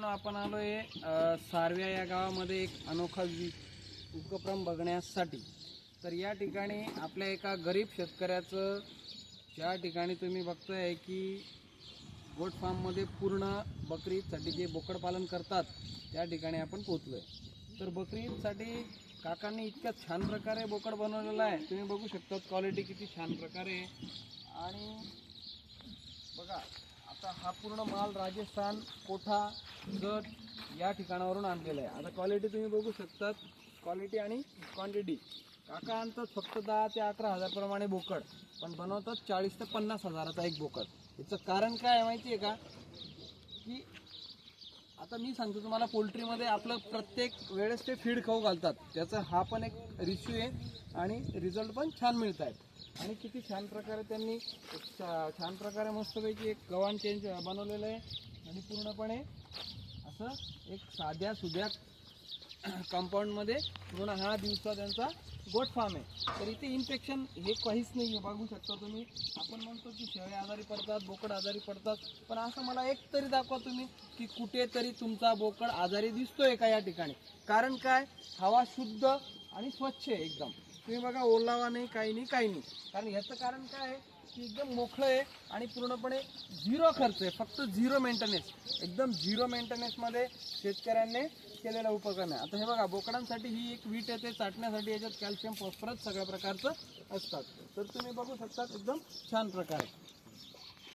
मित्रांनो, आपण आलोय सारव्या या गावामध्ये एक अनोखा उपक्रम बघण्यासाठी। तर या ठिकाणी आपल्या एका गरीब शेतकऱ्याचं ज्या ठिकाणी तुम्ही बघताय की गोट फार्ममध्ये पूर्ण बकरी ईदसाठी जे बोकड पालन करतात त्या ठिकाणी आपण पोहोचलोय। तर बकरी ईदसाठी काकांनी इतक्या छान प्रकारे बोकड बनवलेला आहे, तुम्ही बघू शकता क्वालिटी किती छान प्रकारे आहे। आणि बघा, आता हा पूर्ण माल राजस्थान कोठा गट या ठिकाणावरून आणलेला आहे। आता क्वालिटी तुम्ही बघू शकता, क्वालिटी आणि क्वांटिटी। काका आणतात फक्त 10 ते 11 हजार प्रमाणे बोकड, पण बनवतात 40 ते 50 हजाराचा एक बोकड। याचं कारण काय आहे माहिती आहे का? की आता मी सांगतो तुम्हाला, पोल्ट्रीमध्ये आपलं प्रत्येक वेळेस ते फीड खाऊ घालतात, त्याचा हा पण एक रिश्यू आहे आणि रिझल्ट पण छान मिळत आहेत। आणि किती छान प्रकारे त्यांनी छान प्रकारे मस्तपैकी एक गव्हाण चेंज बनवलेलं आहे आणि पूर्णपणे असं एक साध्या सुध्या कंपाऊंडमध्ये पूर्ण हा दिवसा त्यांचा गोट फार्म आहे। तर इथे इन्फेक्शन हे काहीच नाही आहे, बघू शकता तुम्ही। आपण म्हणतो की शेळ्या आजारी पडतात, बोकड आजारी पडतात, पण असं मला एक तरी दाखवा तुम्ही की कुठेतरी तुमचा बोकड आजारी दिसतोय का या ठिकाणी? कारण काय, हवा शुद्ध आणि स्वच्छ आहे एकदम। तुम्ही बघा, ओलावा नाही, काही नाही, काही नाही। कारण ह्याचं कारण काय आहे की एकदम मोकळं आहे आणि पूर्णपणे झिरो खर्च आहे, फक्त झिरो मेंटेनन्स, एकदम झिरो मेंटेनन्समध्ये शेतकऱ्यांनी केलेला उपक्रम आहे। आता हे बघा, बोकडांसाठी ही एक वीट येते चाटण्यासाठी, याच्यात कॅल्शियम फॉस्फरस सगळ्या प्रकारचं असतात। तर तुम्ही बघू शकता एकदम छान प्रकारे।